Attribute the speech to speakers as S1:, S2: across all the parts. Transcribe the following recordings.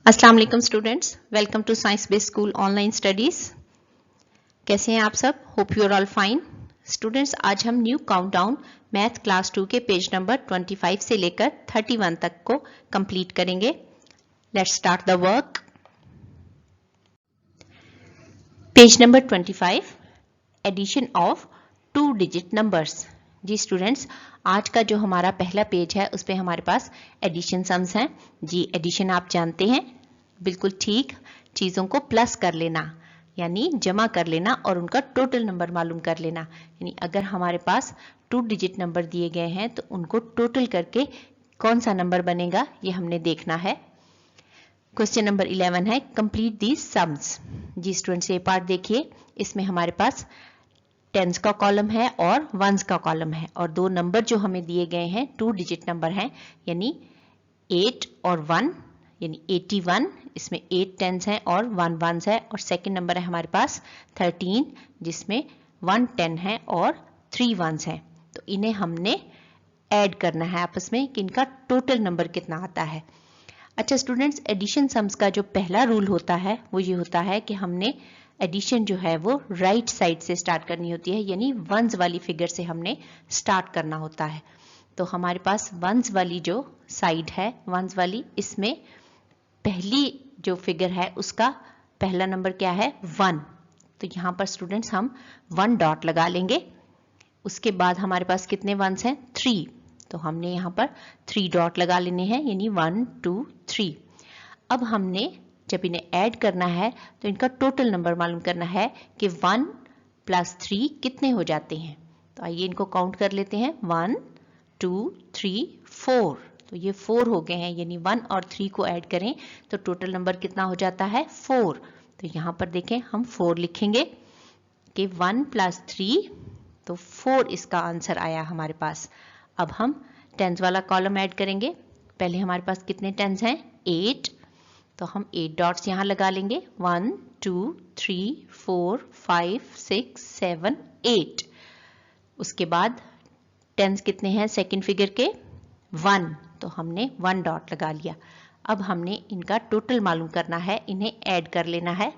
S1: अस्सलाम वालेकुम students, welcome to science based school online studies. कैसे हैं आप सब? Hope you are all fine. Students, आज हम न्यू काउंटडाउन मैथ क्लास 2 के पेज नंबर 25 से लेकर 31 तक को कंप्लीट करेंगे। Let's start the work. Page number 25, addition of 2 digit numbers. जी स्टूडेंट्स, आज का जो हमारा पहला पेज है उस पे हमारे पास एडिशन सम्स हैं। जी एडिशन आप जानते हैं, बिल्कुल ठीक, चीज़ों को प्लस कर लेना यानी जमा कर लेना और उनका टोटल नंबर मालूम कर लेना। यानी अगर हमारे पास 2 डिजिट नंबर दिए गए हैं तो उनको टोटल करके कौन सा नंबर बनेगा ये हमने देखना है। क्वेश्चन नंबर 11 है, कंप्लीट दीज सम्स। जी स्टूडेंट्स, ये पार्ट देखिए, इसमें हमारे पास टेंस का कॉलम है और वंस का कॉलम है और दो नंबर जो हमें दिए गए हैं 2 डिजिट नंबर हैं, यानी 8 और 1, यानी 81। इसमें 8 टेंस हैं और 1 वंस है। और सेकंड नंबर है हमारे पास 13, जिसमें 1 10 है और 3 वंस है। तो इन्हें हमने ऐड करना है आपस में कि इनका टोटल नंबर कितना आता है। अच्छा स्टूडेंट्स, एडिशन सम्स का जो पहला रूल होता है वो ये होता है कि हमने एडिशन जो है वो राइट साइड से स्टार्ट करनी होती है, यानी वंस वाली फिगर से हमने स्टार्ट करना होता है। तो हमारे पास वंस वाली जो साइड है, वंस वाली, इसमें पहली जो फिगर है उसका पहला नंबर क्या है? 1। तो यहाँ पर स्टूडेंट्स हम 1 डॉट लगा लेंगे। उसके बाद हमारे पास कितने वंस हैं? 3। तो हमने यहाँ पर 3 डॉट लगा लेने हैं, यानी 1 2 3। अब हमने जब इन्हें ऐड करना है तो इनका टोटल नंबर मालूम करना है कि 1 + 3 कितने हो जाते हैं। तो आइए इनको काउंट कर लेते हैं। 1 2 3 4। तो ये 4 हो गए हैं, यानी 1 और 3 को ऐड करें तो टोटल नंबर कितना हो जाता है? 4। तो यहाँ पर देखें, हम 4 लिखेंगे कि 1 + 3, तो 4 इसका आंसर आया हमारे पास। अब हम टेंस वाला कॉलम ऐड करेंगे। पहले हमारे पास कितने टेंस हैं? 8। तो हम 8 डॉट्स यहाँ लगा लेंगे। 1 2 3 4 5 6 7 8। उसके बाद टेंस कितने हैं सेकंड फिगर के? 1। तो हमने 1 डॉट लगा लिया। अब हमने इनका टोटल मालूम करना है, इन्हें ऐड कर लेना है।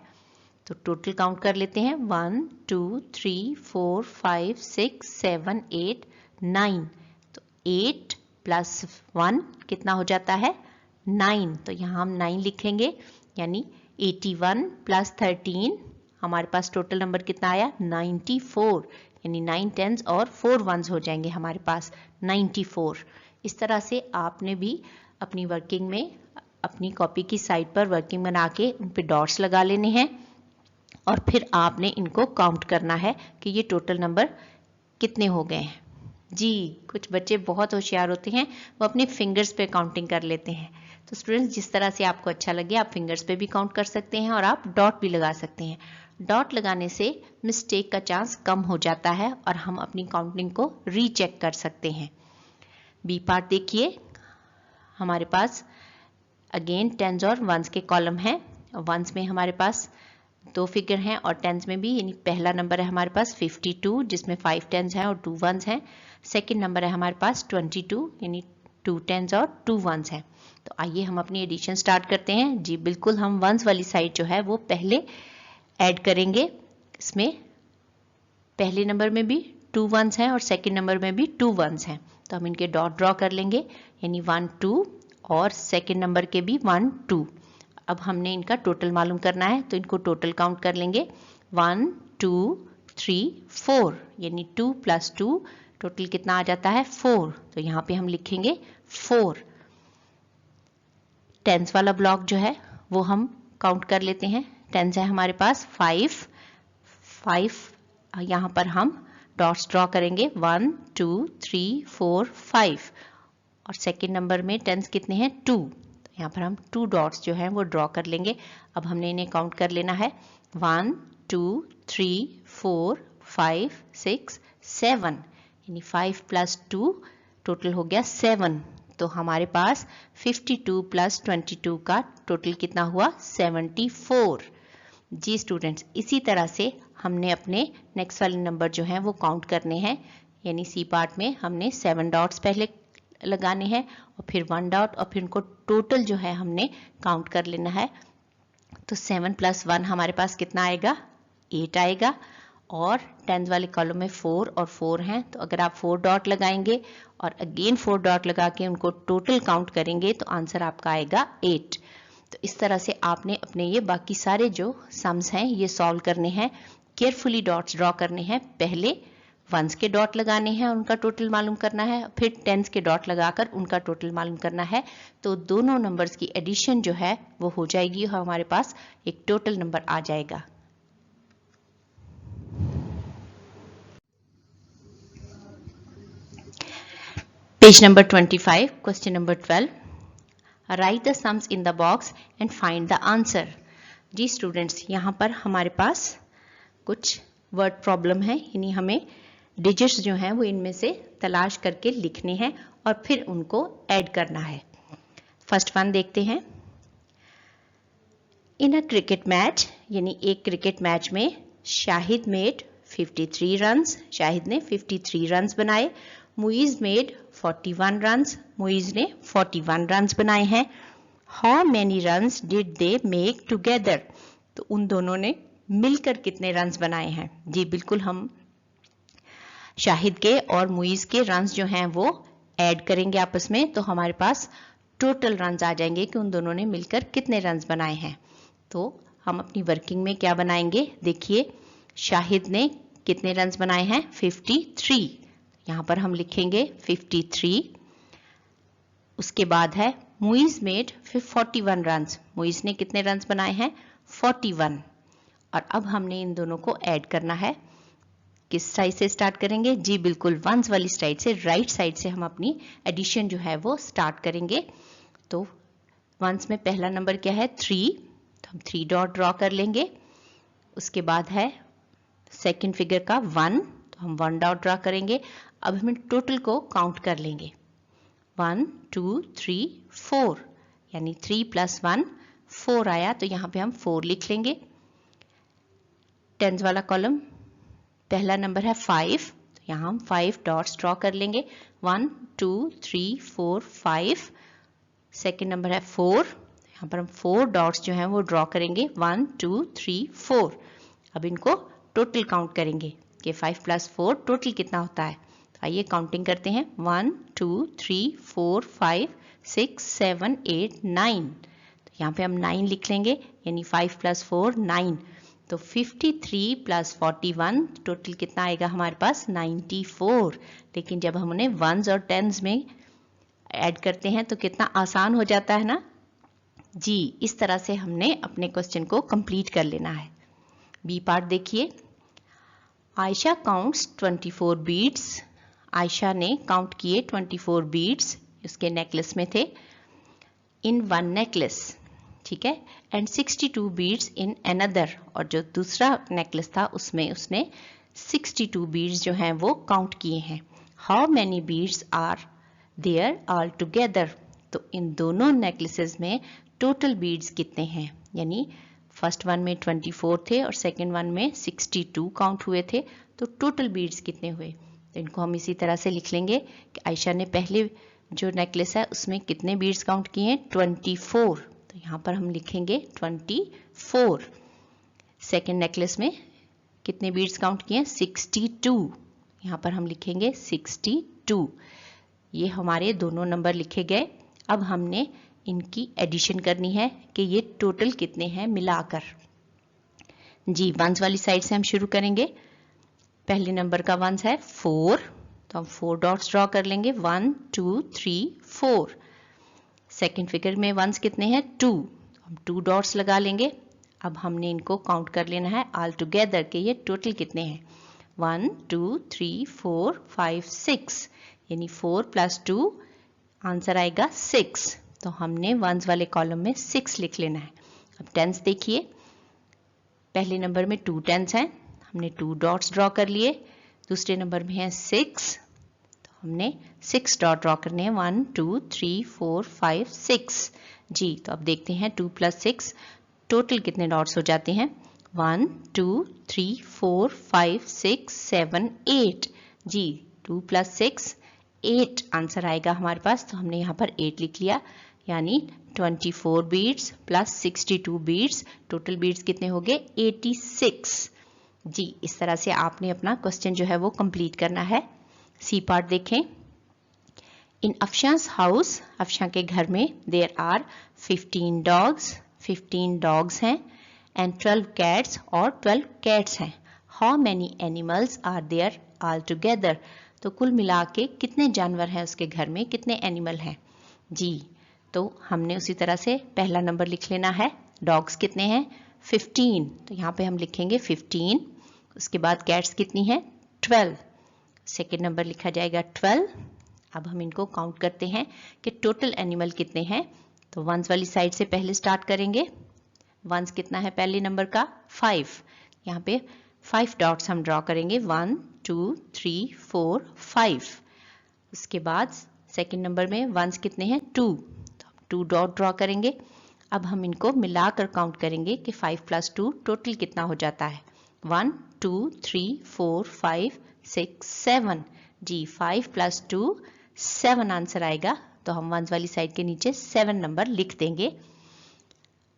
S1: तो टोटल काउंट कर लेते हैं। 1 2 3 4 5 6 7 8 9। तो 8 + 1 कितना हो जाता है? 9। तो यहाँ हम 9 लिखेंगे, यानी 81 + 13 हमारे पास टोटल नंबर कितना आया? 94। यानी 9 टेंस और 4 वंस हो जाएंगे हमारे पास 94। इस तरह से आपने भी अपनी वर्किंग में अपनी कॉपी की साइड पर वर्किंग बना के उन पे डॉट्स लगा लेने हैं और फिर आपने इनको काउंट करना है कि ये टोटल नंबर कितने हो गए हैं। जी, कुछ बच्चे बहुत होशियार होते हैं, वो अपने फिंगर्स पे काउंटिंग कर लेते हैं। तो स्टूडेंट्स, जिस तरह से आपको अच्छा लगे आप फिंगर्स पे भी काउंट कर सकते हैं और आप डॉट भी लगा सकते हैं। डॉट लगाने से मिस्टेक का चांस कम हो जाता है और हम अपनी काउंटिंग को रीचेक कर सकते हैं। बी पार्ट देखिए, हमारे पास अगेन टेंस और वंस के कॉलम हैं। वंस में हमारे पास 2 फिगर हैं और टेंस में भी, यानी पहला नंबर है हमारे पास 52, जिसमें 5 टेंस हैं और 2 वंस हैं। सेकंड नंबर है हमारे पास 22, यानी 2 टेंस और 2 वंस हैं। तो आइए हम अपनी एडिशन स्टार्ट करते हैं। जी बिल्कुल, हम वंस वाली साइड जो है वो पहले ऐड करेंगे। इसमें पहले नंबर में भी 2 वंस हैं और सेकंड नंबर में भी 2 वंस हैं। तो हम इनके डॉट ड्रॉ कर लेंगे, यानी 1 2 और सेकंड नंबर के भी 1 2। अब हमने इनका टोटल मालूम करना है तो इनको टोटल काउंट कर लेंगे। 1 2 3 4, यानी 2 + 2 टोटल कितना आ जाता है? 4। तो यहाँ पे हम लिखेंगे 4। टेंस वाला ब्लॉक जो है वो हम काउंट कर लेते हैं। टेंस है हमारे पास 5। यहाँ पर हम डॉट्स ड्रॉ करेंगे 1 2 3 4 5। और सेकेंड नंबर में टेंस कितने हैं? 2। यहाँ पर हम 2 डॉट्स जो हैं वो ड्रॉ कर लेंगे। अब हमने इन्हें काउंट कर लेना है। 1 2 3 4 5 6 7, यानी 5 + 2 टोटल हो गया 7। तो हमारे पास 52 + 22 का टोटल कितना हुआ? 74। जी स्टूडेंट्स, इसी तरह से हमने अपने नेक्स्ट वाले नंबर जो हैं वो काउंट करने हैं। यानी सी पार्ट में हमने 7 डॉट्स पहले लगाने हैं और फिर 1 डॉट और फिर उनको टोटल जो है हमने काउंट कर लेना है। तो 7 + 1 हमारे पास कितना आएगा, 8 आएगा। और 10 वाले कॉलम में 4 और 4 हैं, तो अगर आप 4 डॉट लगाएंगे और अगेन 4 डॉट लगा के उनको टोटल काउंट करेंगे तो आंसर आपका आएगा 8। तो इस तरह से आपने अपने ये बाकी सारे जो सम्स हैं ये सॉल्व करने हैं। केयरफुली डॉट्स ड्रॉ करने हैं, पहले वंस के डॉट लगाने हैं, उनका टोटल मालूम करना है, फिर टेंस के डॉट लगाकर उनका टोटल मालूम करना है। तो दोनों नंबर्स की एडिशन जो है वो हो जाएगी और हमारे पास एक टोटल नंबर आ जाएगा। Page number 25, question number 12, write the sums in the box and find the answer. जी स्टूडेंट्स, यहाँ पर हमारे पास कुछ वर्ड प्रॉब्लम है, यानी हमें डिजिट्स जो हैं वो इनमें से तलाश करके लिखने हैं और फिर उनको ऐड करना है। फर्स्ट वन देखते हैं। इन अ क्रिकेट मैच, यानी एक क्रिकेट मैच में शाहिद मेड 53 रन्स, शाहिद ने 53 रन्स बनाए। मुइज मेड 41 रन्स, मुइज ने 41 रन्स बनाए हैं। How many runs did they make together, तो उन दोनों ने मिलकर कितने रन्स बनाए हैं। जी बिल्कुल, हम शाहिद के और मुइज के रन्स जो हैं वो ऐड करेंगे आपस में, तो हमारे पास टोटल रन्स आ जाएंगे कि उन दोनों ने मिलकर कितने रन्स बनाए हैं। तो हम अपनी वर्किंग में क्या बनाएंगे, देखिए शाहिद ने कितने रन्स बनाए हैं, 53। यहाँ पर हम लिखेंगे 53। उसके बाद है मुइज मेड 41 रन्स, मुइज ने कितने रन्स बनाए हैं, 41। और अब हमने इन दोनों को ऐड करना है। किस साइड से स्टार्ट करेंगे, जी बिल्कुल वंस वाली साइड से, राइट साइड से हम अपनी एडिशन जो है वो स्टार्ट करेंगे। तो वंस में पहला नंबर क्या है, 3, तो हम 3 डॉट ड्रॉ कर लेंगे। उसके बाद है सेकंड फिगर का 1, तो हम 1 डॉट ड्रॉ करेंगे। अब हम टोटल को काउंट कर लेंगे, 1 2 3 4, यानी 3 + 1 4 आया, तो यहाँ पे हम 4 लिख लेंगे। टेंस वाला कॉलम, पहला नंबर है 5, तो यहाँ हम 5 डॉट्स ड्रॉ कर लेंगे, 1 2 3 4 5। सेकेंड नंबर है 4, यहाँ पर हम 4 डॉट्स जो हैं वो ड्रॉ करेंगे, 1 2 3 4। अब इनको टोटल काउंट करेंगे कि 5 + 4 टोटल कितना होता है। तो आइए काउंटिंग करते हैं, 1 2 3 4 5 6 7 8 9। तो यहाँ पे हम 9 लिख लेंगे, यानी 5 + 4 9। तो 53 + 41 टोटल कितना आएगा हमारे पास, 94। लेकिन जब हम उन्हें वंस और टेंस में ऐड करते हैं तो कितना आसान हो जाता है ना। जी इस तरह से हमने अपने क्वेश्चन को कंप्लीट कर लेना है। बी पार्ट देखिए, आयशा काउंट्स 24 बीड्स, आयशा ने काउंट किए 24 बीड्स, उसके नेकलेस में थे, इन वन नेकलेस, ठीक है, एंड 62 बीड्स इन अनदर, और जो दूसरा नेकलेस था उसमें उसने 62 बीड्स जो हैं वो काउंट किए हैं। How many beads are there all together, तो इन दोनों नेकलेसेस में टोटल बीड्स कितने हैं, यानी फर्स्ट वन में 24 थे और सेकंड वन में 62 काउंट हुए थे, तो टोटल बीड्स कितने हुए। तो इनको हम इसी तरह से लिख लेंगे कि आयशा ने पहले जो नेकलेस है उसमें कितने बीड्स काउंट किए, 24, तो यहाँ पर हम लिखेंगे 24। सेकेंड नेकलेस में कितने बीड्स काउंट किए, 62, यहाँ पर हम लिखेंगे 62। ये हमारे दोनों नंबर लिखे गए। अब हमने इनकी एडिशन करनी है कि ये टोटल कितने हैं मिलाकर। जी वंस वाली साइड से हम शुरू करेंगे। पहले नंबर का वंस है 4, तो हम 4 डॉट्स ड्रॉ कर लेंगे, 1 2 3 4। सेकेंड फिगर में वंस कितने हैं, 2, हम 2 डॉट्स लगा लेंगे। अब हमने इनको काउंट कर लेना है ऑल टुगेदर के ये टोटल कितने हैं, 1 2 3 4 5 6, यानी 4 + 2 आंसर आएगा 6। तो हमने वंस वाले कॉलम में 6 लिख लेना है। अब टेंस देखिए, पहले नंबर में 2 टेंस हैं, हमने 2 डॉट्स ड्रॉ कर लिए। दूसरे नंबर में है 6, तो हमने 6 डॉट ड्रॉ करने हैं, 1 2 3 4 5 6। जी तो अब देखते हैं 2 + 6 टोटल कितने डॉट्स हो जाते हैं, 1 2 3 4 5 6 7 8। जी 2 + 6 8 आंसर आएगा हमारे पास। तो हमने यहाँ पर 8 लिख लिया, यानी 24 beats plus 62 beats, total beats कितने हो गए 86। जी, इस तरह से आपने अपना क्वेश्चन जो है वो कंप्लीट करना है। सी पार्ट देखें। इन अफशांस हाउस, अफशा के घर में, देयर आर 15 डॉग्स, 15 डॉग्स हैं, एंड 12 कैट्स, और 12 कैट्स हैं। How many animals are there all together, तो कुल मिला के कितने जानवर हैं उसके घर में, कितने एनिमल हैं। जी, तो हमने उसी तरह से पहला नंबर लिख लेना है। डॉग्स कितने हैं 15, तो यहाँ पे हम लिखेंगे 15। उसके बाद कैट्स कितनी हैं 12, सेकेंड नंबर लिखा जाएगा 12। अब हम इनको काउंट करते हैं कि टोटल एनिमल कितने हैं। तो वंस वाली साइड से पहले स्टार्ट करेंगे। वंस कितना है पहले नंबर का 5, यहाँ पे 5 डॉट्स हम ड्रॉ करेंगे, 1 2 3 4 5। उसके बाद सेकेंड नंबर में वंस कितने हैं 2, तो 2 डॉट ड्रॉ करेंगे। अब हम इनको मिलाकर काउंट करेंगे कि 5 + 2 टोटल कितना हो जाता है, 1 2 3 4 5 6 7। जी, 5 + 2 7 आंसर आएगा। तो हम वंस वाली साइड के नीचे 7 नंबर लिख देंगे।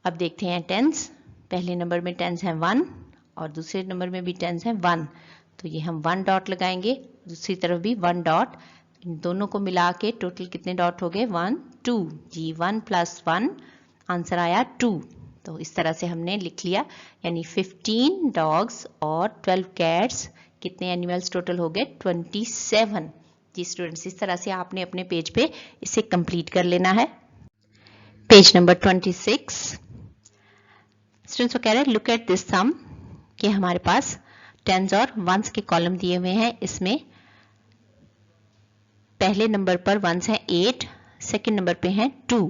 S1: अब देखते हैं टेंस। पहले नंबर में टेंस है 1 और दूसरे नंबर में भी टेंस है 1, तो ये हम 1 डॉट लगाएंगे, दूसरी तरफ भी 1 डॉट। इन दोनों को मिला के टोटल कितने डॉट हो गए 1 2। जी, 1 + 1 आंसर आया 2। तो इस तरह से हमने लिख लिया, यानी 15 डॉग्स और 12 कैट्स, कितने एनिमल्स टोटल हो गए 27। जी स्टूडेंट्स, इस तरह से आपने अपने पेज पे इसे कंप्लीट कर लेना है। पेज नंबर 26 स्टूडेंट्स को कह रहे हैं लुक एट दिस सम, कि हमारे पास टेंस और वंस के कॉलम दिए हुए हैं। इसमें पहले नंबर पर वंस है 8, सेकंड नंबर पे है 2,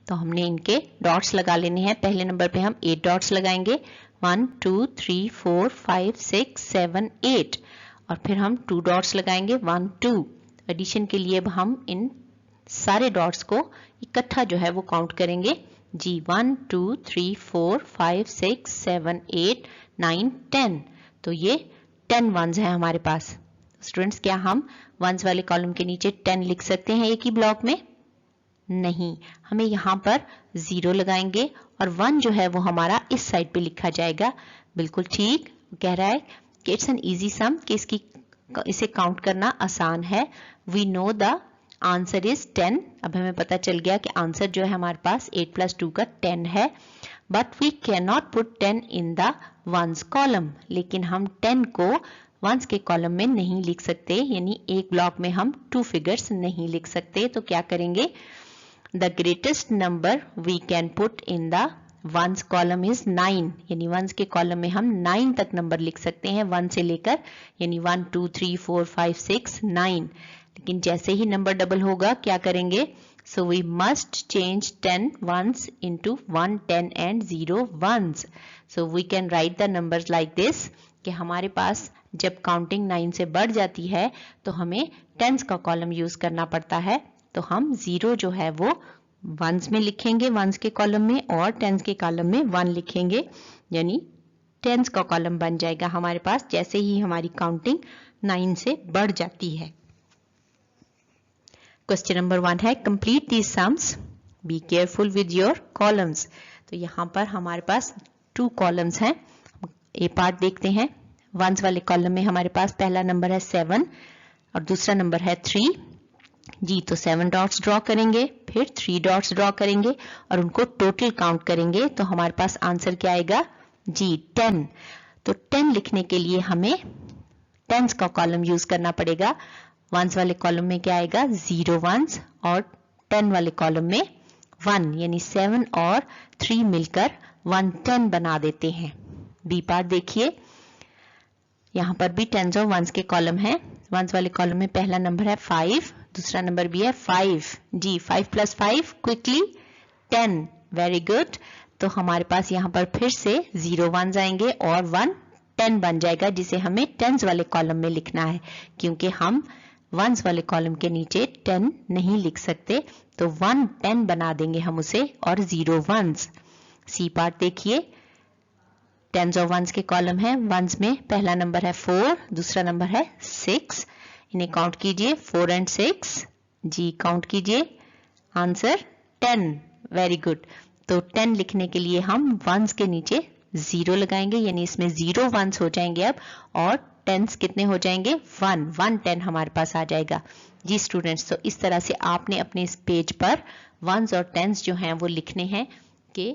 S1: तो हमने इनके डॉट्स लगा लेने हैं। पहले नंबर पे हम 8 डॉट्स लगाएंगे, 1 2 3 4 5 6 7 8, और फिर हम 2 डॉट्स लगाएंगे 1 2। एडिशन के लिए अब हम इन सारे डॉट्स को इकट्ठा जो है वो काउंट करेंगे। जी, 1 2 3 4 5 6 7 8 9 10, तो ये 10 वंस हैं हमारे पास। स्टूडेंट्स, क्या हम वंस वाले कॉलम के नीचे 10 लिख सकते हैं एक ही ब्लॉक में? नहीं, हमें यहाँ पर 0 लगाएंगे और 1 जो है वो हमारा इस साइड पे लिखा जाएगा। बिल्कुल ठीक, कह रहा है कि इट्स एन इजी सम, कि इसे काउंट करना आसान है। We know the answer is 10। अब हमें पता चल गया कि आंसर जो है हमारे पास 8 + 2 का 10 है, but we can not put 10 in the ones column, लेकिन हम 10 को वंस के कॉलम में नहीं लिख सकते, यानी एक ब्लॉक में हम 2 फिगर्स नहीं लिख सकते। तो क्या करेंगे, the greatest number we can put in the ones column is 9, यानी वंस के कॉलम में हम 9 तक नंबर लिख सकते हैं 1 से लेकर, यानी 1 2 3 4 5 6 9। लेकिन जैसे ही नंबर डबल होगा क्या करेंगे, so we must change 10 ones into 1 10 and 0 ones. So we can write the numbers like this, कि हमारे पास जब काउंटिंग 9 से बढ़ जाती है तो हमें टेंस का कॉलम यूज करना पड़ता है। तो हम 0 जो है वो वंस में लिखेंगे, वंस के कॉलम में, और टेंस के कॉलम में 1 लिखेंगे, यानी टेंस का कॉलम बन जाएगा हमारे पास जैसे ही हमारी काउंटिंग 9 से बढ़ जाती है। क्वेश्चन नंबर 1 है complete these sums, be careful with your columns. तो यहाँ पर हमारे पास 2 कॉलम्स हैं। ए पार्ट देखते हैं। वंस वाले कॉलम में हमारे पास पहला नंबर है 7 और दूसरा नंबर है 3। जी, तो 7 डॉट्स ड्रॉ करेंगे, फिर 3 डॉट्स ड्रॉ करेंगे और उनको टोटल काउंट करेंगे। तो हमारे पास आंसर क्या आएगा, जी 10। तो 10 लिखने के लिए हमें टेंस का कॉलम यूज करना पड़ेगा। वंस वाले कॉलम में क्या आएगा 0 वंस, और 10 वाले कॉलम में 1, यानी 7 और 3 मिलकर 110 बना देते हैं। बी पार्ट देखिए, यहाँ पर भी टेंस और वंस के कॉलम है। वंस वाले कॉलम में पहला नंबर है 5, दूसरा नंबर भी है 5। जी, 5 + 5 क्विकली 10, वेरी गुड। तो हमारे पास यहाँ पर फिर से 0 वंस आएंगे और 1 10 बन जाएगा, जिसे हमें टेंस वाले कॉलम में लिखना है, क्योंकि हम वंस वाले कॉलम के नीचे 10 नहीं लिख सकते। तो 1 10 बना देंगे हम उसे, और 0 वंस। सी पार्ट देखिए, टेंस और वंस के कॉलम है। वंस में पहला नंबर है 4, दूसरा नंबर है 6, इन्हें काउंट कीजिए, 4 and 6, जी काउंट कीजिए, आंसर 10, वेरी गुड। तो 10 लिखने के लिए हम वंस के नीचे 0 लगाएंगे, यानी इसमें 0 वंस हो जाएंगे अब, और टेंस कितने हो जाएंगे, 1 10 हमारे पास आ जाएगा। जी स्टूडेंट्स, तो इस तरह से आपने अपने इस पेज पर वंस और टेंस जो हैं वो लिखने हैं कि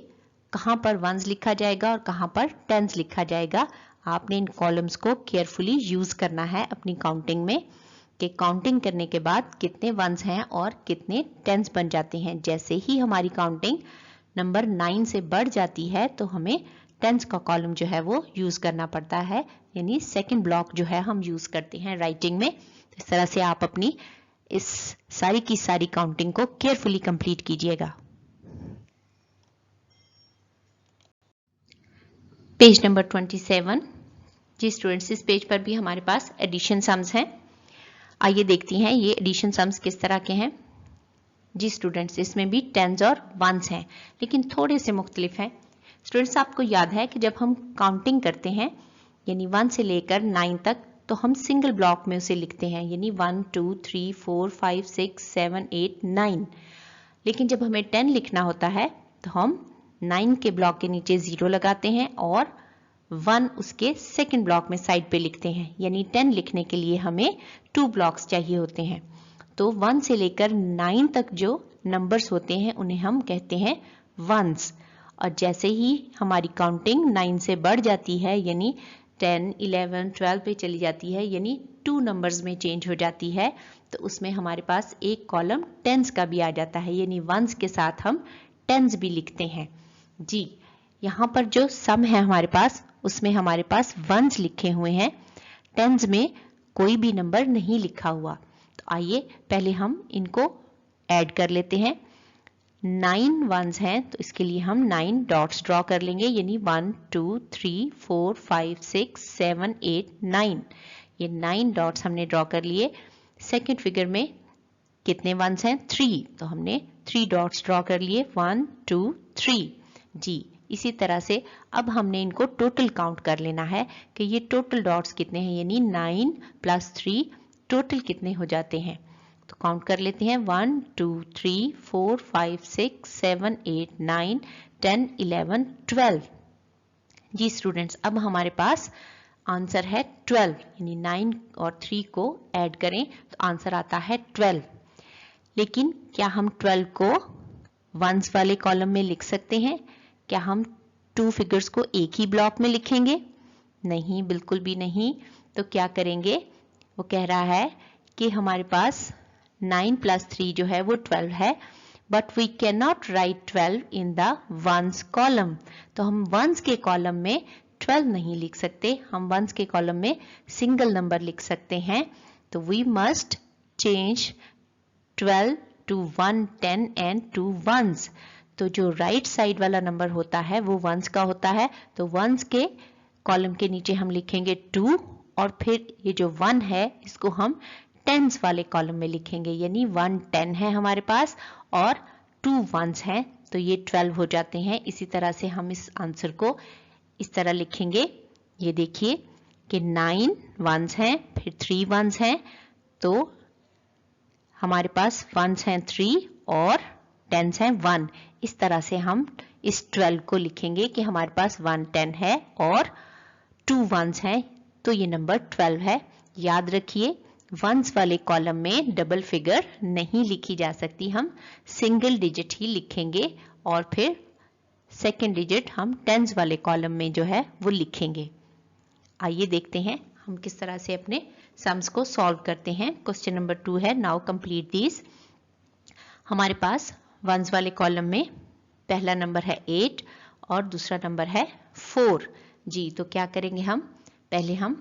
S1: कहाँ पर वंस लिखा जाएगा और कहाँ पर टेंस लिखा जाएगा। आपने इन कॉलम्स को केयरफुली यूज करना है अपनी काउंटिंग में, कि काउंटिंग करने के बाद कितने वंस हैं और कितने टेंस बन जाते हैं। जैसे ही हमारी काउंटिंग नंबर 9 से बढ़ जाती है तो हमें टेंस का कॉलम जो है वो यूज करना पड़ता है, यानी सेकंड ब्लॉक जो है हम यूज करते हैं राइटिंग में। इस तरह से आप अपनी इस सारी की सारी काउंटिंग को केयरफुली कंप्लीट कीजिएगा। Page number 27। जी स्टूडेंट्स, इस पेज पर भी हमारे पास एडिशन सम्स हैं। आइए देखते हैं ये एडिशन सम्स किस तरह के हैं। जी स्टूडेंट्स, इसमें भी टेंस और वंस हैं, लेकिन थोड़े से मुख्तलिफ हैं। स्टूडेंट्स, आपको याद है कि जब हम काउंटिंग करते हैं यानी 1 से लेकर 9 तक, तो हम सिंगल ब्लॉक में उसे लिखते हैं, यानी 1 2 3 4 5 6 7 8 9। लेकिन जब हमें 10 लिखना होता है तो हम 9 के ब्लॉक के नीचे 0 लगाते हैं और 1 उसके सेकंड ब्लॉक में साइड पे लिखते हैं, यानी 10 लिखने के लिए हमें 2 ब्लॉक्स चाहिए होते हैं। तो 1 से लेकर 9 तक जो नंबर्स होते हैं उन्हें हम कहते हैं वंस। और जैसे ही हमारी काउंटिंग 9 से बढ़ जाती है, यानी 10 11 12 पे चली जाती है, यानी 2 नंबर्स में चेंज हो जाती है, तो उसमें हमारे पास एक कॉलम टेंस का भी आ जाता है, यानी वंस के साथ हम टेंस भी लिखते हैं। जी, यहाँ पर जो सम है हमारे पास, उसमें हमारे पास वंस लिखे हुए हैं, टेंस में कोई भी नंबर नहीं लिखा हुआ। तो आइए पहले हम इनको ऐड कर लेते हैं। 9 वंस हैं तो इसके लिए हम 9 डॉट्स ड्रॉ कर लेंगे, यानी 1 2 3 4 5 6 7 8 9। ये 9 डॉट्स हमने ड्रॉ कर लिए। सेकंड फिगर में कितने वंस हैं, 3, तो हमने 3 डॉट्स ड्रॉ कर लिए, 1 2 3। जी, इसी तरह से अब हमने इनको टोटल काउंट कर लेना है कि ये टोटल डॉट्स कितने हैं, यानी 9 + 3 टोटल कितने हो जाते हैं। तो काउंट कर लेते हैं, 1 2 3 4 5 6 7 8 9 10 11 12। जी स्टूडेंट्स, अब हमारे पास आंसर है 12, यानी 9 और 3 को ऐड करें तो आंसर आता है 12। लेकिन क्या हम 12 को वंस वाले कॉलम में लिख सकते हैं? क्या हम 2 फिगर्स को एक ही ब्लॉक में लिखेंगे? नहीं, बिल्कुल भी नहीं। तो क्या करेंगे? वो कह रहा है कि हमारे पास 9 + 3 जो है वो 12 है, but we can not write 12 in the ones column. तो हम वंस के कॉलम में 12 नहीं लिख सकते, हम वंस के कॉलम में सिंगल नंबर लिख सकते हैं। तो we must change 12 to 1 10 and 2 ones. तो जो राइट साइड वाला नंबर होता है वो वंस का होता है, तो वंस के कॉलम के नीचे हम लिखेंगे 2, और फिर ये जो 1 है इसको हम टेंस वाले कॉलम में लिखेंगे, यानी 1 10 है हमारे पास और 2 वंस हैं, तो ये 12 हो जाते हैं। इसी तरह से हम इस आंसर को इस तरह लिखेंगे, ये देखिए कि 9 वंस हैं, फिर 3 वंस हैं, तो हमारे पास वंस हैं 3 और टेंस हैं 1। इस तरह से हम इस 12 को लिखेंगे कि हमारे पास 1 10 है और 2 वंस हैं, तो ये नंबर 12 है। याद रखिए, वंस वाले कॉलम में डबल फिगर नहीं लिखी जा सकती, हम सिंगल डिजिट ही लिखेंगे और फिर सेकेंड डिजिट हम टेंस वाले कॉलम में जो है वो लिखेंगे। आइए देखते हैं हम किस तरह से अपने सम्स को सॉल्व करते हैं। क्वेश्चन नंबर 2 है, नाउ कंप्लीट दिस। हमारे पास वंस वाले कॉलम में पहला नंबर है 8 और दूसरा नंबर है 4। जी, तो क्या करेंगे हम? पहले हम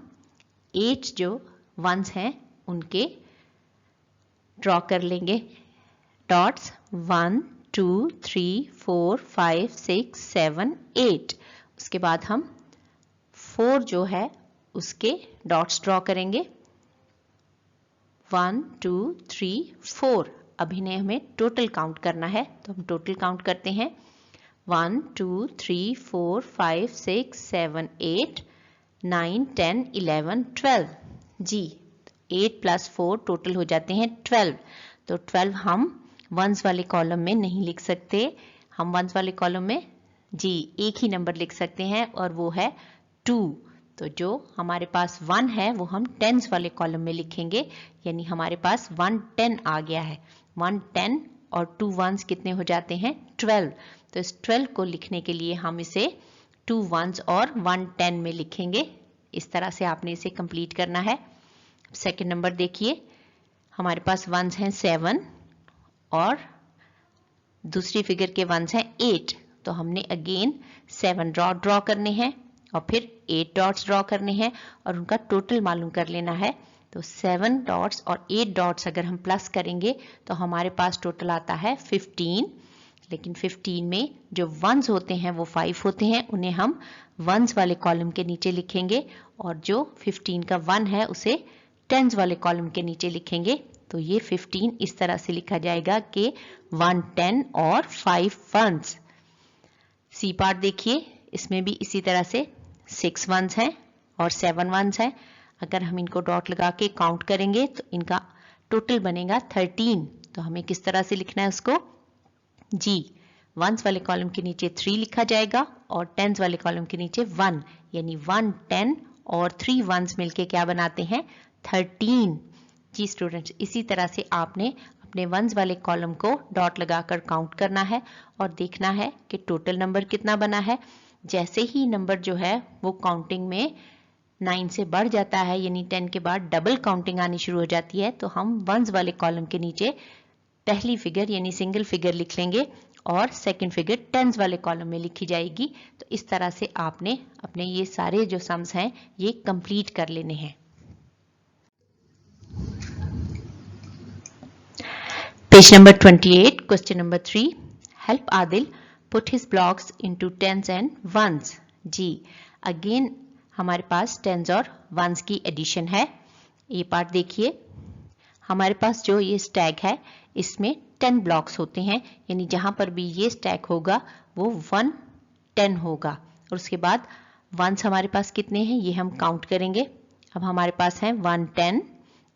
S1: 8 जो वंस हैं उनके ड्रॉ कर लेंगे डॉट्स, 1 2 3 4 5 6 7 8। उसके बाद हम 4 जो है उसके डॉट्स ड्रॉ करेंगे, 1 2 3 4। अब इन्हें हमें टोटल काउंट करना है, तो हम टोटल काउंट करते हैं, 1 2 3 4 5 6 7 8 9 10 11 12। जी, 8 + 4 टोटल हो जाते हैं 12। तो 12 हम वंस वाले कॉलम में नहीं लिख सकते, हम वंस वाले कॉलम में जी एक ही नंबर लिख सकते हैं और वो है 2। तो जो हमारे पास 1 है वो हम टेंस वाले कॉलम में लिखेंगे, यानी हमारे पास 1 10 आ गया है। 1 10 और 2 वंस कितने हो जाते हैं 12। तो इस 12 को लिखने के लिए हम इसे 2 वंस और 1 10 में लिखेंगे। इस तरह से आपने इसे कंप्लीट करना है। सेकंड नंबर देखिए, हमारे पास वंस हैं 7 और दूसरी फिगर के वंस हैं 8। तो हमने अगेन 7 ड्रॉ करने हैं और फिर 8 डॉट्स ड्रॉ करने हैं और उनका टोटल मालूम कर लेना है। तो 7 डॉट्स और 8 डॉट्स अगर हम प्लस करेंगे तो हमारे पास टोटल आता है 15। लेकिन 15 में जो वंस होते हैं वो 5 होते हैं, उन्हें हम वंस वाले कॉलम के नीचे लिखेंगे और जो 15 का 1 है उसे टेंस वाले कॉलम के नीचे लिखेंगे। तो ये 15 इस तरह से लिखा जाएगा कि 1 10 और 5 वंस। सी पार्ट देखिए, इसमें भी इसी तरह से 6 वंस हैं और 7 वंस हैं। अगर हम इनको डॉट लगा के काउंट करेंगे तो इनका टोटल बनेगा 13। तो हमें किस तरह से लिखना है उसको जी, वंस वाले कॉलम के नीचे 3 लिखा जाएगा और टेंस वाले कॉलम के नीचे 1, यानी 1 10 और 3 वंस मिलके क्या बनाते हैं 13। जी स्टूडेंट्स, इसी तरह से आपने अपने वंस वाले कॉलम को डॉट लगाकर काउंट करना है और देखना है कि टोटल नंबर कितना बना है। जैसे ही नंबर जो है वो काउंटिंग में 9 से बढ़ जाता है, यानी 10 के बाद डबल काउंटिंग आनी शुरू हो जाती है, तो हम वंस वाले कॉलम के नीचे पहली फिगर यानी सिंगल फिगर लिख लेंगे और सेकंड फिगर टेंस वाले कॉलम में लिखी जाएगी। तो इस तरह से आपने अपने ये सारे जो सम्स हैं ये कंप्लीट कर लेने हैं। Page number 28, question number 3, help Adil put his blocks into tens and ones. जी, अगेन हमारे पास टेंस और वंस की एडिशन है। ये पार्ट देखिए, हमारे पास जो ये स्टैक है इसमें 10 ब्लॉक्स होते हैं, यानी जहां पर भी ये स्टैक होगा वो 1 10 होगा और उसके बाद वंस हमारे पास कितने हैं ये हम काउंट करेंगे। अब हमारे पास है 1 10,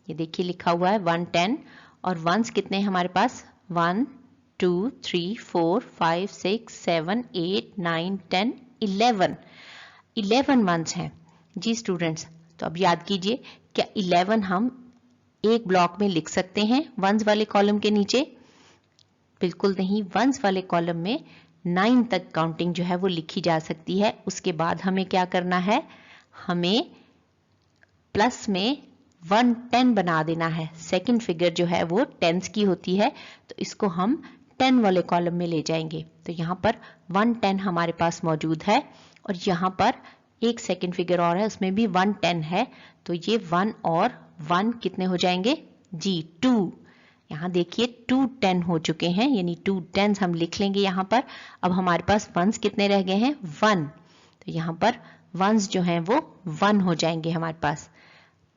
S1: ये देखिए लिखा हुआ है 1 10, और वंस कितने हैं हमारे पास 1 2 3 4 5 6 7 8 9 10 11 वंस हैं। जी स्टूडेंट्स, तो अब याद कीजिए, क्या 11 हम एक ब्लॉक में लिख सकते हैं वंस वाले कॉलम के नीचे? बिल्कुल नहीं, वंस वाले कॉलम में 9 तक काउंटिंग जो है वो लिखी जा सकती है। उसके बाद हमें क्या करना है, हमें प्लस में 1 10 बना देना है। सेकंड फिगर जो है वो टेंस की होती है, तो इसको हम 10 वाले कॉलम में ले जाएंगे। तो यहाँ पर 1 10 हमारे पास मौजूद है और यहाँ पर एक सेकंड फिगर और है, उसमें भी 1 10 है। तो ये 1 और 1 कितने हो जाएंगे जी 2। यहाँ देखिए 2 10 हो चुके हैं, यानी 2 10 हम लिख लेंगे यहाँ पर। अब हमारे पास वंस कितने रह गए हैं 1, तो यहाँ पर वंस जो हैं वो 1 हो जाएंगे हमारे पास।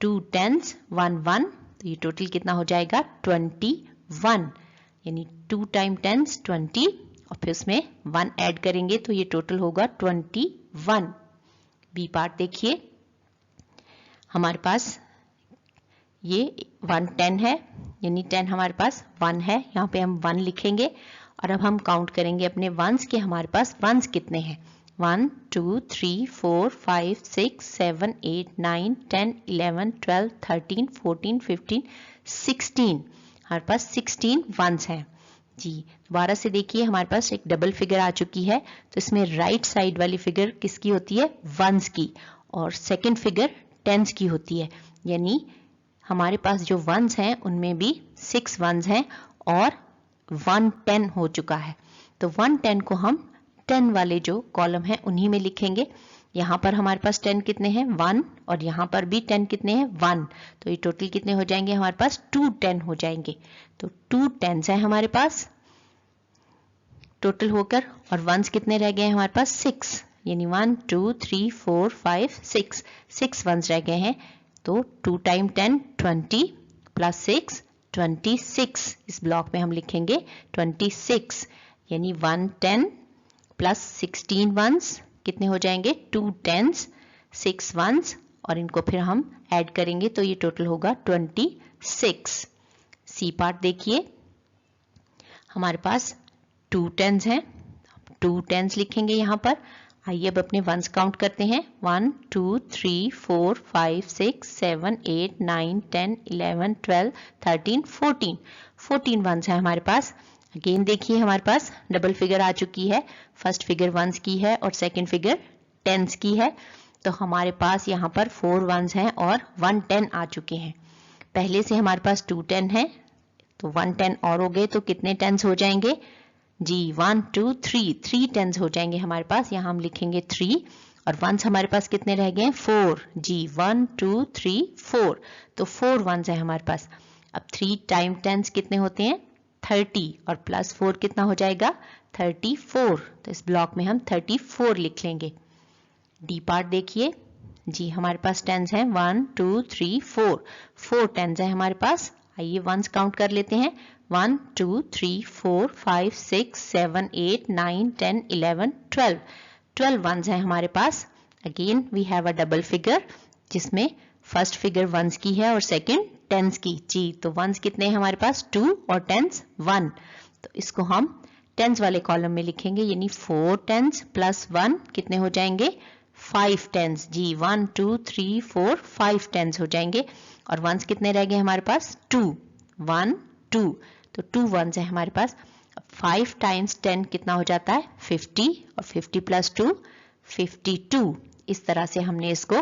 S1: 2 10 1 1, तो ये टोटल कितना हो जाएगा 21, यानी 2 टाइम 10 20 और फिर उसमें 1 ऐड करेंगे तो ये टोटल होगा 21। बी पार्ट देखिए, हमारे पास ये 1 10 है, यानी 10 हमारे पास 1 है, यहाँ पे हम 1 लिखेंगे और अब हम काउंट करेंगे अपने वंस के हमारे पास वंस कितने हैं। 1 2 3 4 5 6 7 8 9 10 11 12 13 14 15 16, हमारे पास 16 वंस हैं। जी, दोबारा से देखिए, हमारे पास एक डबल फिगर आ चुकी है, तो इसमें राइट साइड वाली फिगर किसकी होती है वंस की, और सेकंड फिगर टेंस की होती है, यानी हमारे पास जो वंस हैं उनमें भी 6 वंस हैं और 1 10 हो चुका है। तो 1 10 को हम 10 वाले जो कॉलम हैं उन्हीं में लिखेंगे। यहाँ पर हमारे पास 10 कितने हैं 1, और यहाँ पर भी 10 कितने हैं 1, तो ये टोटल कितने हो जाएंगे हमारे पास 2 10 हो जाएंगे। तो 2 10 है हमारे पास टोटल होकर, और वंस कितने रह गए हैं हमारे पास 6, यानी 1 2 3 4 5 6 वंस रह गए हैं। तो 2 टाइम 10 20 प्लस 6 26, इस ब्लॉक में हम लिखेंगे 26, यानी 1 10 प्लस 16 वंस कितने हो जाएंगे 2 10s 6 वंस और इनको फिर हम ऐड करेंगे तो ये टोटल होगा 26। सी पार्ट देखिए, हमारे पास 2 टेंस हैं, 2 टेंस लिखेंगे यहाँ पर। आइए अब अपने वंस काउंट करते हैं। 1 2 3 4 5 6 7 8 9 10 11 12 13 14 14 वंस है हमारे पास। अगेन देखिए हमारे पास डबल फिगर आ चुकी है, फर्स्ट फिगर वंस की है और सेकंड फिगर टेंस की है। तो हमारे पास यहाँ पर 4 वंस हैं और 1 10 आ चुके हैं। पहले से हमारे पास 2 10 है तो 1 10 और हो गए, तो कितने टेंस हो जाएंगे जी 1 2 3 3 टेंस हो जाएंगे हमारे पास। यहाँ हम लिखेंगे 3 और वंस हमारे पास कितने रह गए 4 जी 1 2 3 4, तो 4 वंस है हमारे पास। अब 3 टाइम टेंस कितने होते हैं 30 और प्लस 4 कितना हो जाएगा 34, तो इस ब्लॉक में हम 34 लिख लेंगे। डी पार्ट देखिए जी, हमारे पास टेंस हैं 1 2 3 4, 4 टेंस है हमारे पास। आइए वंस काउंट कर लेते हैं 1 2 3 4 5 6 7 8 9 10 11 12, 12 वंस हैं हमारे पास। Again we have a double figure जिसमें फर्स्ट फिगर वंस की है और सेकंड टेंस की जी, तो वंस कितने हैं हमारे पास 2 और टेंस 1, तो इसको हम टेंस वाले कॉलम में लिखेंगे, यानी 4 टेंस प्लस 1 कितने हो जाएंगे 5 टेंस जी 1 2 3 4 5 टेंस हो जाएंगे। और वंस कितने रह गए हमारे पास 2 1 2, तो 2 वंस है हमारे पास। 5 टाइम्स 10 कितना हो जाता है 50 और 50 प्लस 2 52। इस तरह से हमने इसको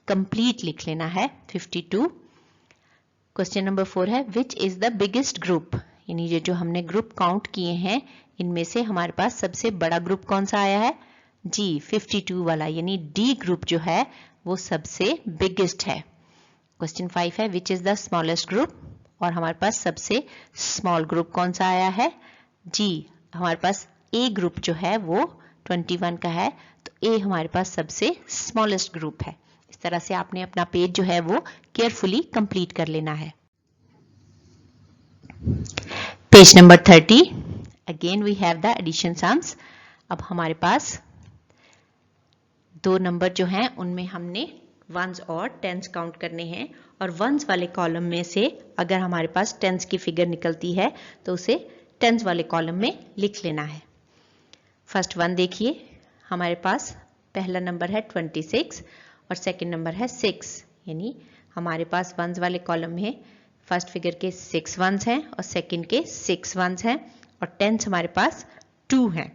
S1: कंप्लीट लिख लेना है 52। क्वेश्चन नंबर 4 है which is the biggest group, यानी ये जो हमने ग्रुप काउंट किए हैं इनमें से हमारे पास सबसे बड़ा ग्रुप कौन सा आया है जी 52 वाला, यानी डी ग्रुप जो है वो सबसे बिगेस्ट है। क्वेश्चन 5 है which is the smallest group, और हमारे पास सबसे स्मॉल ग्रुप कौन सा आया है जी, हमारे पास ए ग्रुप जो है वो 21 का है, तो ए हमारे पास सबसे स्मॉलेस्ट ग्रुप है। इस तरह से आपने अपना पेज जो है वो केयरफुली कंप्लीट कर लेना है। Page number 30, again we have the addition sums. अब हमारे पास 2 नंबर जो हैं उनमें हमने वंस और टेंस काउंट करने हैं, और वंस वाले कॉलम में से अगर हमारे पास टेंस की फिगर निकलती है तो उसे टेंस वाले कॉलम में लिख लेना है। फर्स्ट वन देखिए, हमारे पास पहला नंबर है 26 और सेकंड नंबर है 6, यानी हमारे पास वंस वाले कॉलम में फर्स्ट फिगर के 6 वंस हैं और सेकंड के 6 वंस हैं और टेंस हमारे पास 2 हैं।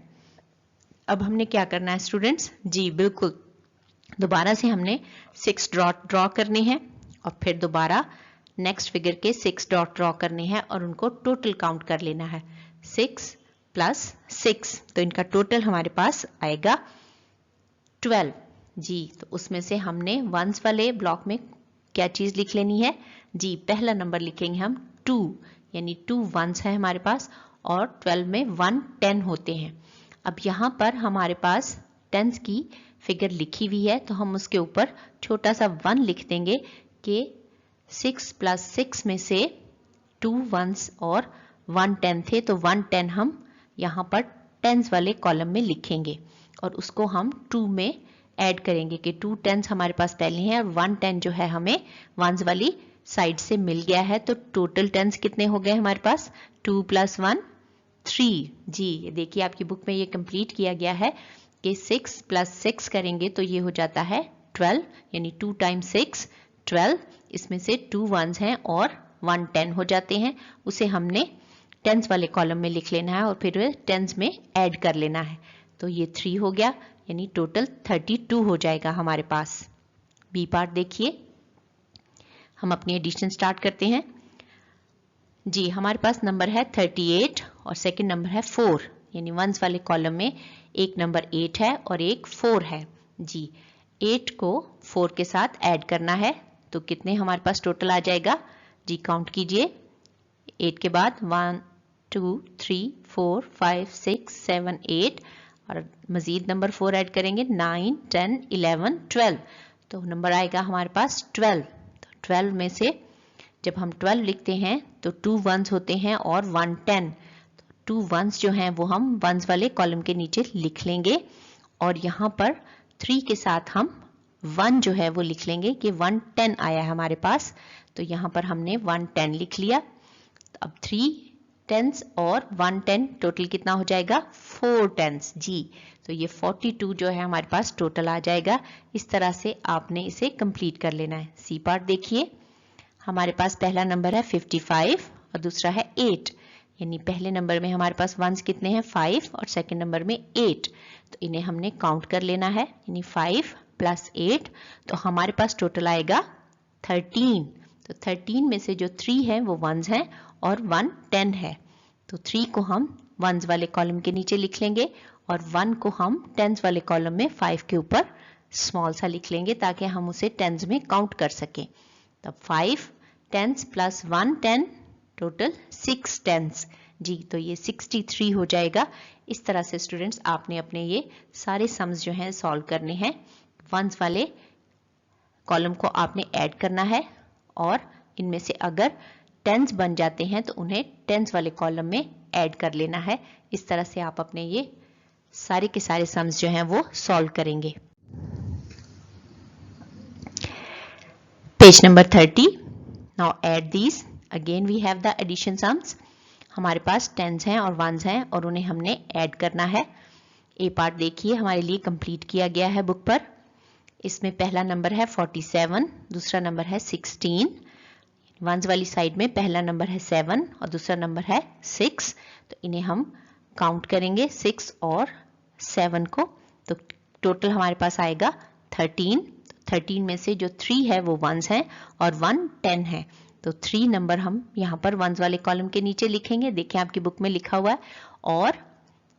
S1: अब हमने क्या करना है स्टूडेंट्स जी, बिल्कुल दोबारा से हमने 6 डॉट ड्रॉ करने हैं और फिर दोबारा नेक्स्ट फिगर के 6 डॉट ड्रॉ करने हैं और उनको टोटल काउंट कर लेना है 6 प्लस 6, तो इनका टोटल हमारे पास आएगा 12 जी। तो उसमें से हमने वंस वाले ब्लॉक में क्या चीज लिख लेनी है जी, पहला नंबर लिखेंगे हम 2, यानी 2 वंस है हमारे पास और 12 में 1 10 होते हैं। अब यहाँ पर हमारे पास टेंस की फिगर लिखी हुई है तो हम उसके ऊपर छोटा सा 1 लिख देंगे कि 6 प्लस 6 में से 2 वंस और 1 10 थे, तो 1 10 हम यहाँ पर टेंस वाले कॉलम में लिखेंगे और उसको हम 2 में ऐड करेंगे कि 2 टेंस हमारे पास पहले हैं और 1 10 जो है हमें वंस वाली साइड से मिल गया है। तो टोटल टेंस कितने हो गए हमारे पास 2 प्लस 1 3 जी। ये देखिए आपकी बुक में ये कंप्लीट किया गया है कि 6 प्लस 6 करेंगे तो ये हो जाता है 12, यानी 2 टाइम्स 6 12, इसमें से 2 वंस हैं और 1 10 हो जाते हैं, उसे हमने टेंस वाले कॉलम में लिख लेना है और फिर टेंस में ऐड कर लेना है, तो ये 3 हो गया, यानी टोटल 32 हो जाएगा हमारे पास। बी पार्ट देखिए, हम अपनी एडिशन स्टार्ट करते हैं जी। हमारे पास नंबर है 38 और सेकंड नंबर है 4, यानी वंस वाले कॉलम में एक नंबर 8 है और एक 4 है जी। 8 को 4 के साथ ऐड करना है तो कितने हमारे पास टोटल आ जाएगा जी, काउंट कीजिए। 8 के बाद 1 2 3 4 5 6 7 8 और मजीद नंबर 4 ऐड करेंगे 9 10 11 12, तो नंबर आएगा हमारे पास 12। तो 12 में से जब हम 12 लिखते हैं तो 2 वंस होते हैं और 1 10, तो 2 वंस जो हैं वो हम वंस वाले कॉलम के नीचे लिख लेंगे और यहाँ पर 3 के साथ हम 1 जो है वो लिख लेंगे कि 110 आया है हमारे पास, तो यहाँ पर हमने 110 लिख लिया। अब 3 टेंस और 110 टोटल कितना हो जाएगा 4 टेंस जी, तो ये 42 जो है हमारे पास टोटल आ जाएगा। इस तरह से आपने इसे कंप्लीट कर लेना है। सी पार्ट देखिए, हमारे पास पहला नंबर है 55 और दूसरा है 8, यानी पहले नंबर में हमारे पास वंस कितने हैं 5 और सेकंड नंबर में 8, तो इन्हें हमने काउंट कर लेना है, यानी 5 प्लस 8, तो हमारे पास टोटल आएगा 13। तो 13 में से जो 3 है वो वंस हैं और 1 10 है, तो 3 को हम वंस वाले कॉलम के नीचे लिख लेंगे और 1 को हम टेंस वाले कॉलम में 5 के ऊपर स्मॉल सा लिख लेंगे ताकि हम उसे टेंस में काउंट कर सकें। तब 5 टेंस प्लस 1 10, टोटल 6 टेंस जी, तो ये 63 हो जाएगा। इस तरह से स्टूडेंट्स आपने अपने ये सारे सम्स जो हैं सॉल्व करने हैं। वंस वाले कॉलम को आपने ऐड करना है और इनमें से अगर टेंस बन जाते हैं तो उन्हें टेंस वाले कॉलम में ऐड कर लेना है। इस तरह से आप अपने ये सारे के सारे सम्स जो हैं वो सॉल्व करेंगे। Page number 30। Now add these. Again we have the addition sums. हमारे पास टेंस हैं और वंस हैं और उन्हें हमने ऐड करना है। ए पार्ट देखिए हमारे लिए कंप्लीट किया गया है बुक पर। इसमें पहला नंबर है 47, दूसरा नंबर है 16। वंस वाली साइड में पहला नंबर है 7 और दूसरा नंबर है 6, तो इन्हें हम काउंट करेंगे 6 और 7 को, तो टोटल हमारे पास आएगा 13। 13 में से जो 3 है वो वंस हैं और 1 10 है, तो 3 नंबर हम यहाँ पर वंस वाले कॉलम के नीचे लिखेंगे, देखिए आपकी बुक में लिखा हुआ है, और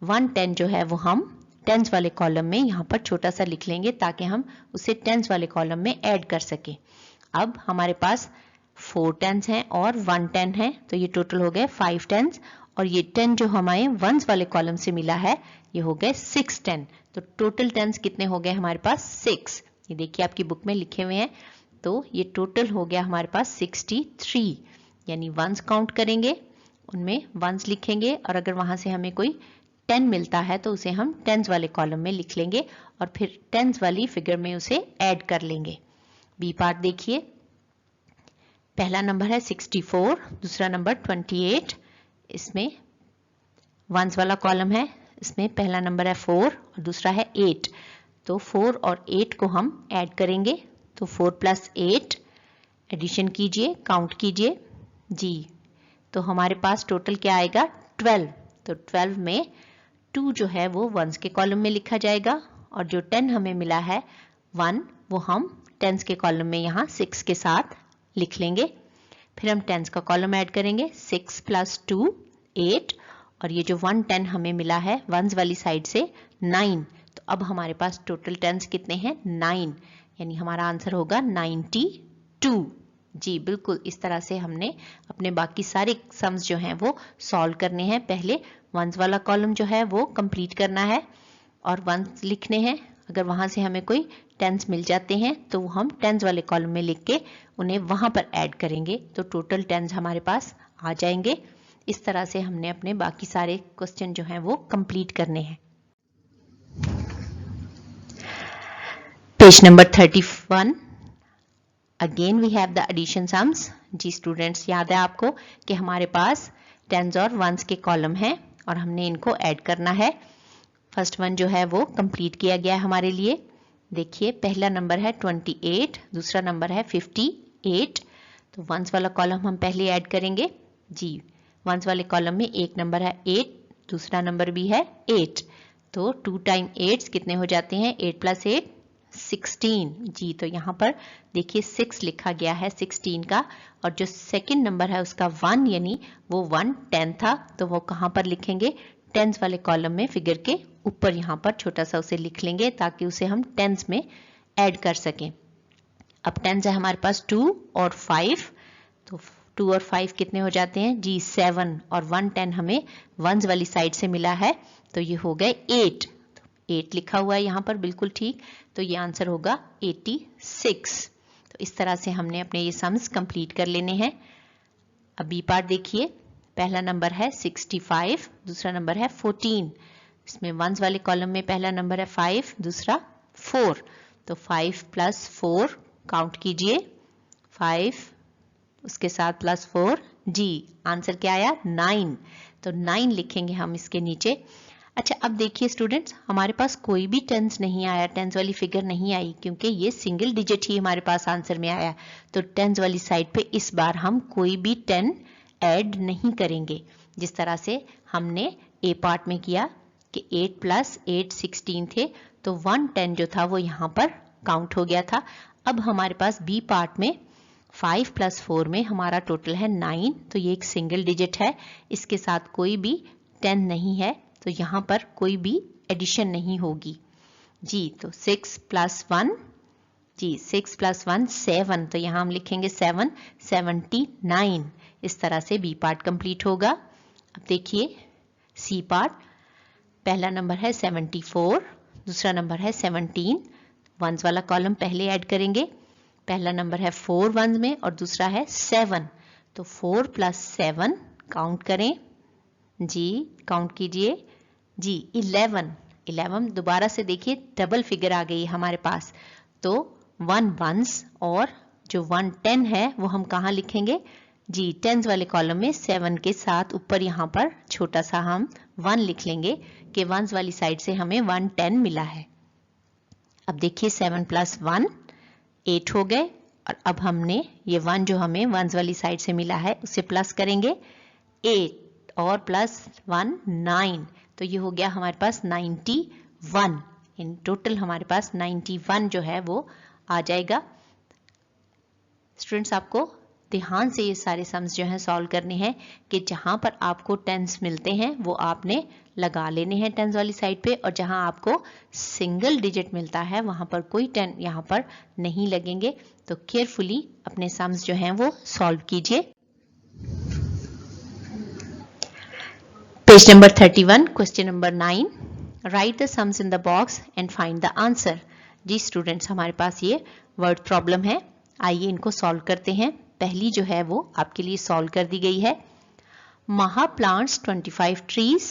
S1: 1 10 जो है वो हम टेंस वाले कॉलम में यहाँ पर छोटा सा लिख लेंगे ताकि हम उसे टेंस वाले कॉलम में ऐड कर सकें। अब हमारे पास 4 टेंस हैं और 1 10 है, तो ये टोटल हो गए 5 टेंस, और ये 10 जो हमारे वंस वाले कॉलम से मिला है ये हो गए 6 10, तो टोटल टेंस कितने हो गए हमारे पास 6। ये देखिए आपकी बुक में लिखे हुए हैं, तो ये टोटल हो गया हमारे पास 63, यानी वंस काउंट करेंगे, उनमें वंस लिखेंगे और अगर वहां से हमें कोई 10 मिलता है तो उसे हम टेंस वाले कॉलम में लिख लेंगे और फिर टेंस वाली फिगर में उसे ऐड कर लेंगे। बी पार्ट देखिए, पहला नंबर है 64, दूसरा नंबर 28। इसमें वंस वाला कॉलम है, इसमें पहला नंबर है 4 और दूसरा है 8, तो 4 और 8 को हम ऐड करेंगे, तो 4 प्लस 8 एडिशन कीजिए, काउंट कीजिए जी, तो हमारे पास टोटल क्या आएगा 12। तो 12 में 2 जो है वो वंस के कॉलम में लिखा जाएगा और जो 10 हमें मिला है 1 वो हम टेंस के कॉलम में यहाँ 6 के साथ लिख लेंगे। फिर हम टेंस का कॉलम ऐड करेंगे, 6 प्लस 2 8, और ये जो 1 10 हमें मिला है वंस वाली साइड से 9, तो अब हमारे पास टोटल टेंस कितने हैं 9, यानी हमारा आंसर होगा 92 जी। बिल्कुल इस तरह से हमने अपने बाकी सारे सम्स जो हैं वो सॉल्व करने हैं। पहले वंस वाला कॉलम जो है वो कंप्लीट करना है और वंस लिखने हैं, अगर वहां से हमें कोई टेंस मिल जाते हैं तो वो हम टेंस वाले कॉलम में लिख के उन्हें वहां पर ऐड करेंगे, तो टोटल टेंस हमारे पास आ जाएंगे। इस तरह से हमने अपने बाकी सारे क्वेश्चन जो हैं वो कंप्लीट करने हैं। Page number 31। Again we have the addition sums जी। स्टूडेंट्स याद है आपको कि हमारे पास टेंस और वंस के कॉलम हैं और हमने इनको ऐड करना है। फर्स्ट वन जो है वो कंप्लीट किया गया है हमारे लिए। देखिए पहला नंबर है 28, दूसरा नंबर है 58, तो वंस वाला कॉलम हम पहले ऐड करेंगे जी। वंस वाले कॉलम में एक नंबर है 8, दूसरा नंबर भी है 8, तो 2 टाइम 8 कितने हो जाते हैं 8 प्लस 8 16 जी। तो यहाँ पर देखिए 6 लिखा गया है 16 का, और जो सेकंड नंबर है उसका 1, यानी वो 1 10 था, तो वो कहाँ पर लिखेंगे टेंस वाले कॉलम में फिगर के ऊपर यहाँ पर छोटा सा उसे लिख लेंगे ताकि उसे हम टेंस में ऐड कर सकें। अब टेंस है हमारे पास 2 और 5, तो 2 और 5 कितने हो जाते हैं जी 7, और 1 10 हमें वंस वाली साइड से मिला है, तो ये हो गए 8, 8 लिखा हुआ है यहाँ पर बिल्कुल ठीक, तो ये आंसर होगा 86। तो इस तरह से हमने अपने ये सम्स कंप्लीट कर लेने हैं। अब बी पार्ट देखिए, पहला नंबर है 65, दूसरा नंबर है 14। इसमें वंस वाले कॉलम में पहला नंबर है 5, दूसरा 4, तो 5 + 4 काउंट कीजिए, 5 उसके साथ +4, जी आंसर क्या आया 9। तो 9 लिखेंगे हम इसके नीचे। अच्छा अब देखिए स्टूडेंट्स, हमारे पास कोई भी टेंस नहीं आया, टेंस वाली फिगर नहीं आई, क्योंकि ये सिंगल डिजिट ही हमारे पास आंसर में आया। तो टेंस वाली साइड पे इस बार हम कोई भी 10 ऐड नहीं करेंगे, जिस तरह से हमने ए पार्ट में किया कि 8 + 8 16 थे, तो 110 जो था वो यहाँ पर काउंट हो गया था। अब हमारे पास बी पार्ट में 5 + 4 में हमारा टोटल है 9, तो ये एक सिंगल डिजिट है, इसके साथ कोई भी 10 नहीं है, तो यहाँ पर कोई भी एडिशन नहीं होगी जी। तो 6 + 1, जी 6 + 1 7, तो यहाँ हम लिखेंगे 7, 79। इस तरह से बी पार्ट कंप्लीट होगा। अब देखिए सी पार्ट, पहला नंबर है 74, दूसरा नंबर है 17, वंस वाला कॉलम पहले ऐड करेंगे। पहला नंबर है 4 वंस में और दूसरा है 7, तो 4 + 7 काउंट करें जी, काउंट कीजिए जी 11। 11 दोबारा से देखिए डबल फिगर आ गई हमारे पास, तो 1 वंस और जो 110 है वो हम कहाँ लिखेंगे जी, टेंस वाले कॉलम में 7 के साथ ऊपर यहाँ पर छोटा सा हम 1 लिख लेंगे कि वंस वाली साइड से हमें 110 मिला है। अब देखिए 7 + 1 8 हो गए, और अब हमने ये 1 जो हमें वंस वाली साइड से मिला है उसे प्लस करेंगे, 8 और +1 9, तो ये हो गया हमारे पास 91। इन टोटल हमारे पास 91 जो है वो आ जाएगा। स्टूडेंट्स आपको ध्यान से ये सारे सम्स जो हैं सॉल्व करने हैं कि जहां पर आपको टेंस मिलते हैं वो आपने लगा लेने हैं टेंस वाली साइड पे, और जहां आपको सिंगल डिजिट मिलता है वहां पर कोई टेन यहाँ पर नहीं लगेंगे। तो केयरफुली अपने सम्स जो हैं वो सॉल्व कीजिए। Page number 31, question number 9, write the sums in the box and find the answer. जी स्टूडेंट्स, हमारे पास ये वर्ड प्रॉब्लम है, आइए इनको सॉल्व करते हैं। पहली जो है वो आपके लिए सॉल्व कर दी गई है। Maha plants 25 trees,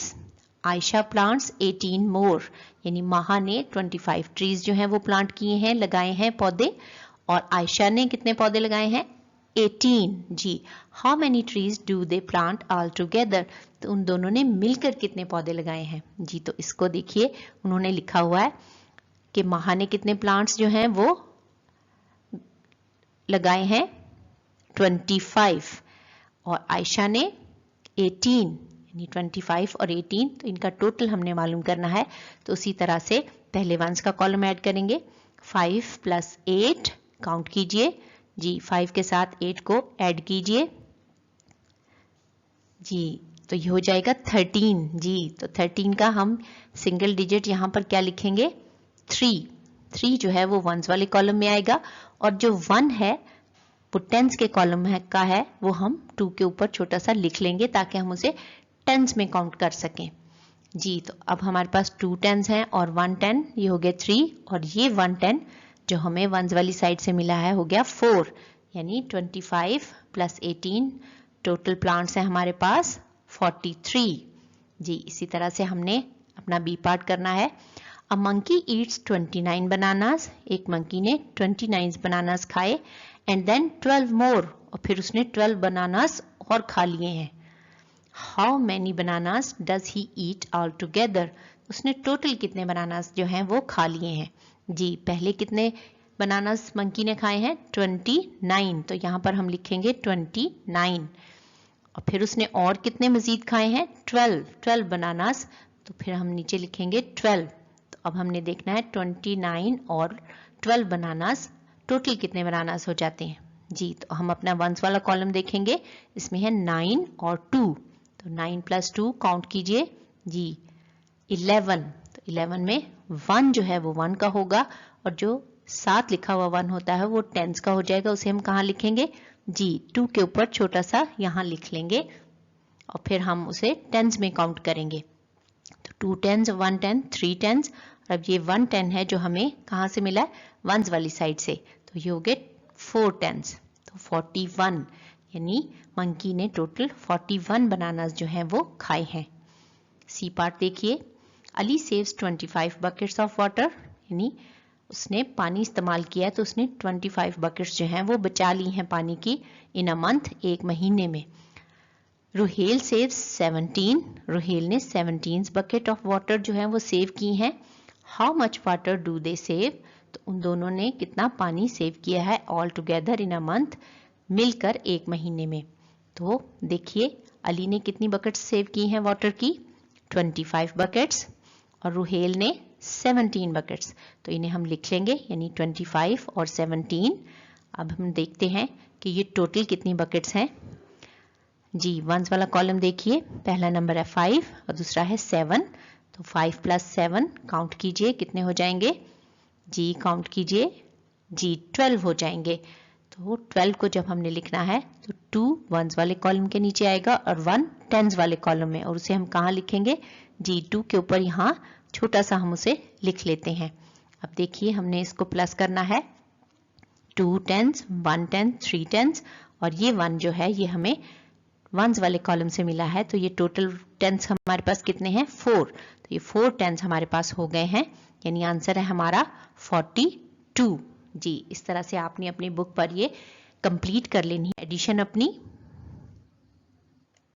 S1: Ayesha plants 18 मोर, यानी माहा ने 25 ट्रीज जो हैं वो प्लांट किए हैं, लगाए हैं पौधे, और आयशा ने कितने पौधे लगाए हैं 18 जी। How many trees do they plant all together, तो उन दोनों ने मिलकर कितने पौधे लगाए हैं जी। तो इसको देखिए उन्होंने लिखा हुआ है कि माहा ने कितने प्लांट्स जो हैं वो लगाए हैं 25, और आयशा ने 18, यानी 25 और 18, तो इनका टोटल हमने मालूम करना है। तो उसी तरह से पहले वंस का कॉलम ऐड करेंगे, 5 + 8 काउंट कीजिए जी, 5 के साथ 8 को ऐड कीजिए जी, तो ये हो जाएगा 13 जी। तो 13 का हम सिंगल डिजिट यहाँ पर क्या लिखेंगे 3 जो है वो वंस वाले कॉलम में आएगा, और जो 1 है वो टेंस के कॉलम का है, वो हम 2 के ऊपर छोटा सा लिख लेंगे ताकि हम उसे टेंस में काउंट कर सकें जी। तो अब हमारे पास 2 टेंस हैं और 110, ये हो गया 3, और ये 110 जो हमें वंस वाली साइड से मिला है हो गया 4, यानी 25 + 18 टोटल प्लांट्स हैं हमारे पास 43 जी। इसी तरह से हमने अपना बी पार्ट करना है। अ मंकी ईट्स 29 बनानास, एक मंकी ने 29 बनानास खाए, एंड देन 12 मोर, और फिर उसने 12 बनानास और खा लिए हैं। How many bananas does he eat all together, उसने टोटल कितने बनानास जो हैं वो खा लिए हैं जी। पहले कितने बनानास मंकी ने खाए हैं 29, तो यहाँ पर हम लिखेंगे 29, और फिर उसने और कितने मजीद खाए हैं 12 बनानास, तो फिर हम नीचे लिखेंगे 12। तो अब हमने देखना है 29 और 12 बनानास टोटल कितने बनानास हो जाते हैं जी। तो हम अपना वंस वाला कॉलम देखेंगे, इसमें है 9 और 2, तो 9 + 2 काउंट कीजिए जी 11। तो 11 में 1 जो है वो 1 का होगा, और जो साथ लिखा हुआ 1 होता है वो टेंस का हो जाएगा, उसे हम कहाँ लिखेंगे जी 2 के ऊपर छोटा सा यहाँ लिख लेंगे, और फिर हम उसे टेंस में काउंट करेंगे। तो 2 टेंस 1 10 3 टेंस, और अब ये 1 10 है जो हमें कहाँ से मिला है वंस वाली साइड से, तो ये हो गए 4 टेंस, तो 41, यानी मंकी ने टोटल 41 बनानास जो हैं वो खाए हैं। सी पार्ट देखिए, Ali saves 25 buckets of water, यानी उसने पानी इस्तेमाल किया तो उसने 25 बकेट्स जो हैं वो बचा ली हैं पानी की इन अ मंथ, एक महीने में। रुहेल सेव 17, रुहेल ने 17 बकेट ऑफ वाटर जो है वो सेव की हैं। How much water do they save, तो उन दोनों ने कितना पानी सेव किया है all together in a month, मिलकर एक महीने में। तो देखिए अली ने कितनी बकेट्स सेव की हैं वाटर की, 25 बकेट्स, और रुहेल ने 17 बकेट्स। तो इन्हें हम लिख लेंगे, यानी 25 और 17। अब हम देखते हैं कि ये टोटल कितनी बकेट्स हैं। जी वंस वाला कॉलम देखिए, पहला नंबर है 5 और दूसरा है 7, तो 5 प्लस 7 काउंट कीजिए कितने हो जाएंगे, जी काउंट कीजिए, जी 12 हो जाएंगे। तो 12 को जब हमने लिखना है तो 2 वंस वाले कॉलम के नीचे आएगा और 1 टेंस वाले कॉलम में, और उसे हम कहाँ लिखेंगे, जी 2 के ऊपर यहाँ छोटा सा हम उसे लिख लेते हैं। अब देखिए हमने इसको प्लस करना है, 2 टेंस, 1 टेंस, 3 टेंस, और ये 1 जो है ये हमें वंस वाले कॉलम से मिला है। तो ये टोटल टेंस हमारे पास कितने हैं, 4। तो ये 4 टेंस हमारे पास हो गए हैं, यानी आंसर है हमारा 42। जी इस तरह से आपने अपनी बुक पर ये कंप्लीट कर लेनी है एडिशन अपनी।